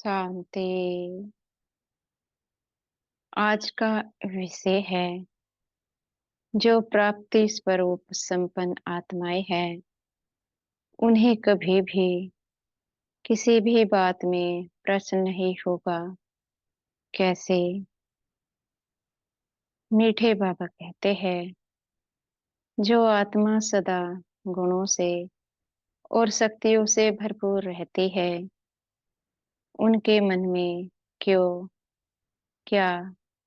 शांति। आज का विषय है जो प्राप्ति स्वरूप संपन्न आत्माएं हैं उन्हें कभी भी किसी भी बात में प्रश्न नहीं होगा। कैसे? मीठे बाबा कहते हैं जो आत्मा सदा गुणों से और शक्तियों से भरपूर रहती है उनके मन में क्यों, क्या,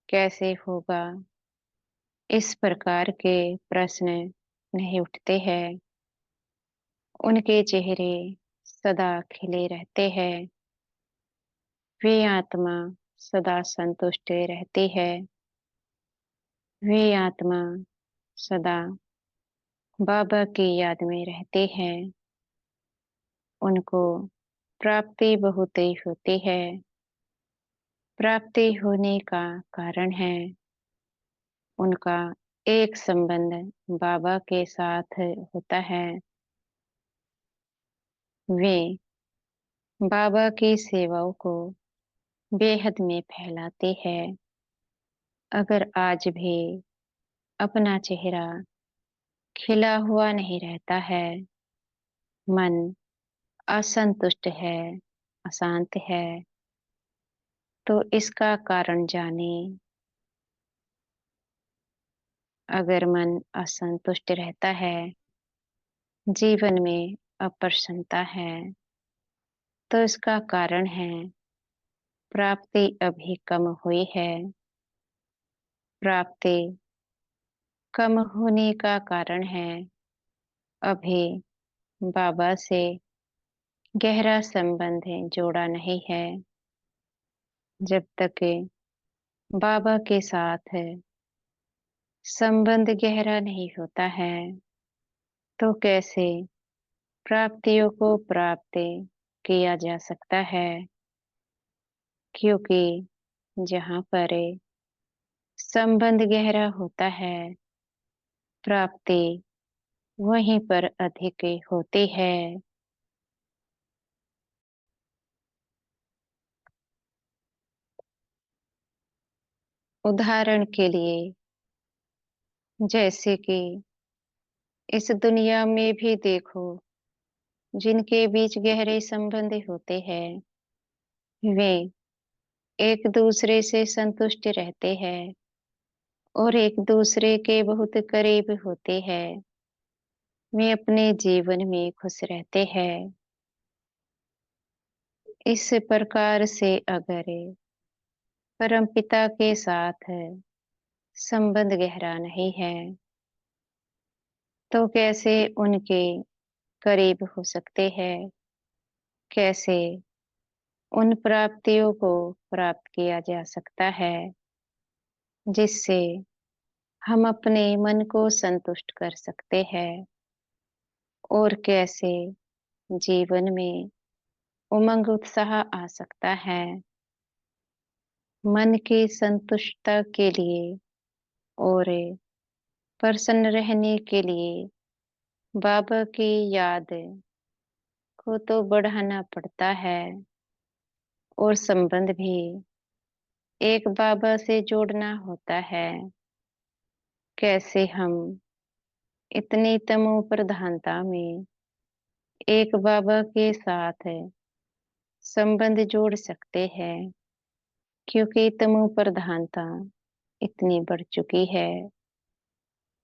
कैसे होगा, इस प्रकार के प्रश्न नहीं उठते हैं। उनके चेहरे सदा खिले रहते हैं। वे आत्मा सदा संतुष्ट रहती है। वे आत्मा सदा बाबा की याद में रहते हैं। उनको प्राप्ति बहुत ही होती है। प्राप्ति होने का कारण है उनका एक संबंध बाबा के साथ होता है। वे बाबा की सेवाओं को बेहद में फैलाते हैं। अगर आज भी अपना चेहरा खिला हुआ नहीं रहता है, मन असंतुष्ट है, अशांत है, तो इसका कारण जाने। अगर मन असंतुष्ट रहता है, जीवन में अप्रसन्नता है, तो इसका कारण है प्राप्ति अभी कम हुई है। प्राप्ति कम होने का कारण है अभी बाबा से गहरा संबंध जोड़ा नहीं है। जब तक बाबा के साथ संबंध गहरा नहीं होता है तो कैसे प्राप्तियों को प्राप्त किया जा सकता है। क्योंकि जहाँ पर संबंध गहरा होता है प्राप्ति वहीं पर अधिक होती है। उदाहरण के लिए जैसे कि इस दुनिया में भी देखो जिनके बीच गहरे संबंध होते हैं वे एक दूसरे से संतुष्ट रहते हैं और एक दूसरे के बहुत करीब होते हैं। वे अपने जीवन में खुश रहते हैं। इस प्रकार से अगर परमपिता के साथ संबंध गहरा नहीं है तो कैसे उनके करीब हो सकते हैं। कैसे उन प्राप्तियों को प्राप्त किया जा सकता है जिससे हम अपने मन को संतुष्ट कर सकते हैं। और कैसे जीवन में उमंग उत्साह आ सकता है। मन की संतुष्टता के लिए और प्रसन्न रहने के लिए बाबा की याद को तो बढ़ाना पड़ता है और संबंध भी एक बाबा से जोड़ना होता है। कैसे हम इतनी तमो प्रधानता में एक बाबा के साथ संबंध जोड़ सकते हैं क्योंकि तमो प्रधानता इतनी बढ़ चुकी है।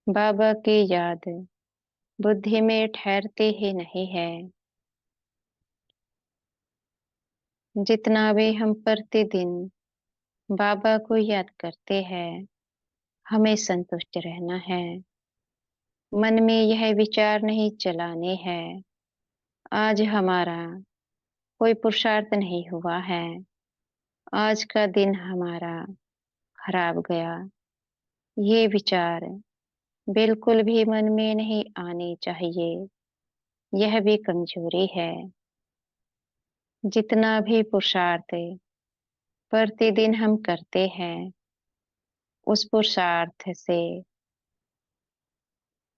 बाबा की याद बुद्धि में ठहरती ही नहीं है। जितना भी हम प्रतिदिन बाबा को याद करते हैं हमें संतुष्ट रहना है। मन में यह विचार नहीं चलाने हैं आज हमारा कोई पुरुषार्थ नहीं हुआ है, आज का दिन हमारा खराब गया। ये विचार बिल्कुल भी मन में नहीं आने चाहिए। यह भी कमजोरी है। जितना भी पुरुषार्थ प्रतिदिन हम करते हैं उस पुरुषार्थ से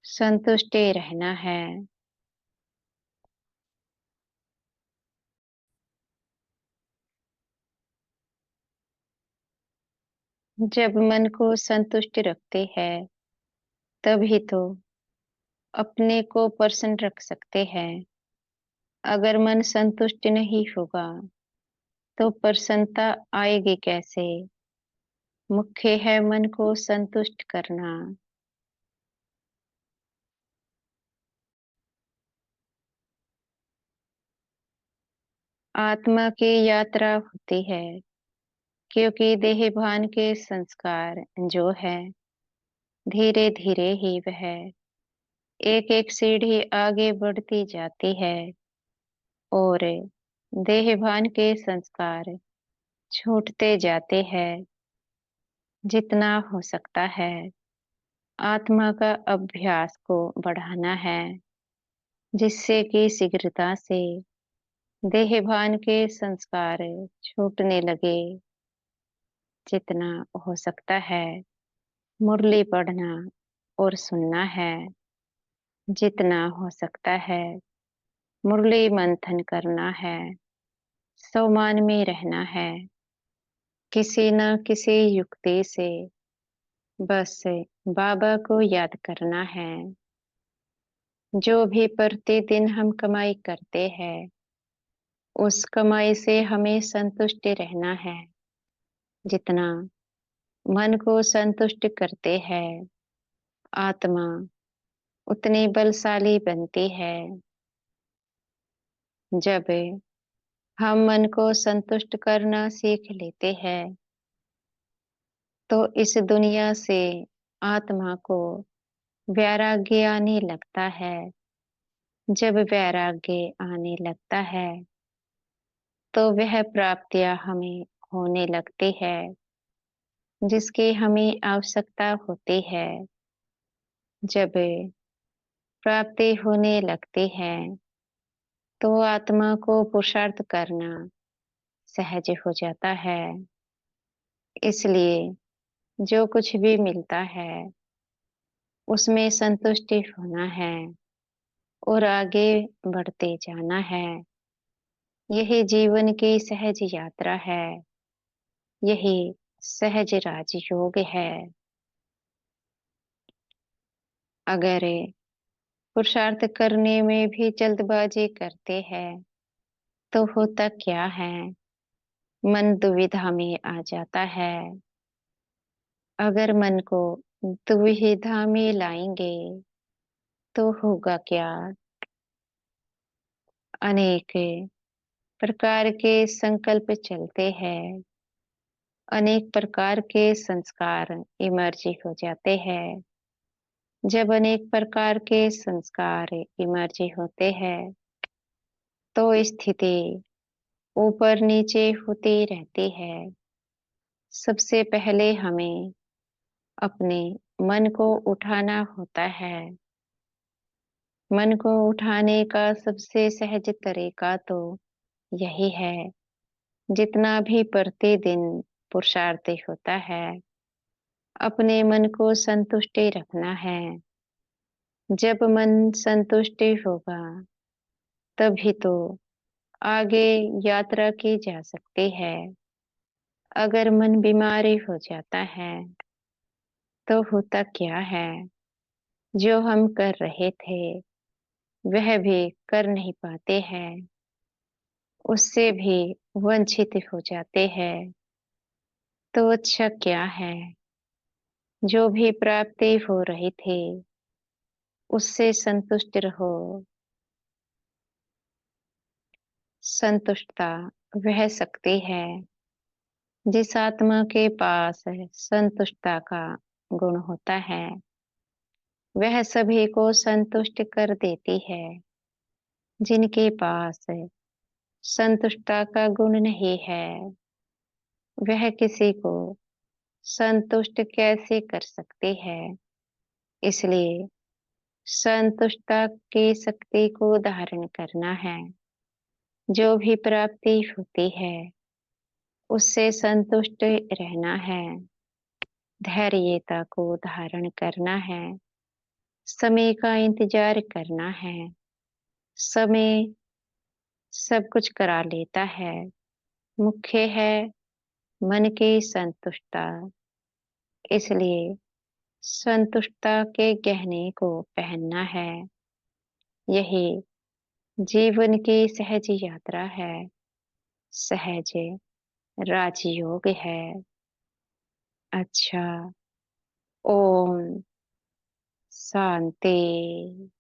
संतुष्ट रहना है। जब मन को संतुष्ट रखते हैं, तभी तो अपने को प्रसन्न रख सकते हैं। अगर मन संतुष्ट नहीं होगा, तो प्रसन्नता आएगी कैसे? मुख्य है मन को संतुष्ट करना। आत्मा की यात्रा होती है, क्योंकि देहभान के संस्कार जो है, धीरे धीरे ही वह एक एक सीढ़ी आगे बढ़ती जाती है और देहभान के संस्कार छूटते जाते हैं। जितना हो सकता है आत्मा का अभ्यास को बढ़ाना है, जिससे कि शीघ्रता से देहभान के संस्कार छूटने लगे। जितना हो सकता है मुरली पढ़ना और सुनना है। जितना हो सकता है मुरली मंथन करना है। संमान में रहना है। किसी न किसी युक्ति से बस बाबा को याद करना है। जो भी प्रतिदिन हम कमाई करते हैं, उस कमाई से हमें संतुष्ट रहना है। जितना मन को संतुष्ट करते हैं, आत्मा उतनी बलशाली बनती है। जब हम मन को संतुष्ट करना सीख लेते हैं, तो इस दुनिया से आत्मा को वैराग्य आने लगता है। जब वैराग्य आने लगता है, तो वह प्राप्तियां हमें होने लगती है, जिसकी हमें आवश्यकता होती है। जब प्राप्ति होने लगती है, तो आत्मा को पुरुषार्थ करना सहज हो जाता है। इसलिए जो कुछ भी मिलता है, उसमें संतुष्टि होना है और आगे बढ़ते जाना है। यही जीवन की सहज यात्रा है। यही सहज राजयोग है। अगर पुरुषार्थ करने में भी जल्दबाजी करते हैं, तो होता क्या है? मन दुविधा में आ जाता है। अगर मन को दुविधा में लाएंगे, तो होगा क्या? अनेक प्रकार के संकल्प चलते हैं। अनेक प्रकार के संस्कार इमर्ज हो जाते हैं। जब अनेक प्रकार के संस्कार इमर्ज होते हैं, तो स्थिति ऊपर नीचे होती रहती है। सबसे पहले हमें अपने मन को उठाना होता है। मन को उठाने का सबसे सहज तरीका तो यही है। जितना भी प्रतिदिन पुरुषार्थ होता है, अपने मन को संतुष्ट रखना है। जब मन संतुष्ट होगा, तभी तो आगे यात्रा की जा सकती है। अगर मन बीमारी हो जाता है, तो होता क्या है? जो हम कर रहे थे, वह भी कर नहीं पाते हैं। उससे भी वंचित हो जाते हैं। तो अच्छा क्या है? जो भी प्राप्ति हो रही थी, उससे संतुष्ट रहो। संतुष्टता वह शक्ति है, जिस आत्मा के पास संतुष्टता का गुण होता है, वह सभी को संतुष्ट कर देती है। जिनके पास संतुष्टता का गुण नहीं है, वह किसी को संतुष्ट कैसे कर सकते हैं? इसलिए संतुष्टता की शक्ति को धारण करना है। जो भी प्राप्ति होती है, उससे संतुष्ट रहना है। धैर्यता को धारण करना है। समय का इंतजार करना है। समय सब कुछ करा लेता है। मुख्य है मन की संतुष्टता। इसलिए संतुष्टता के गहने को पहनना है। यही जीवन की सहज यात्रा है, सहज राजयोग है। अच्छा। ओम शांति।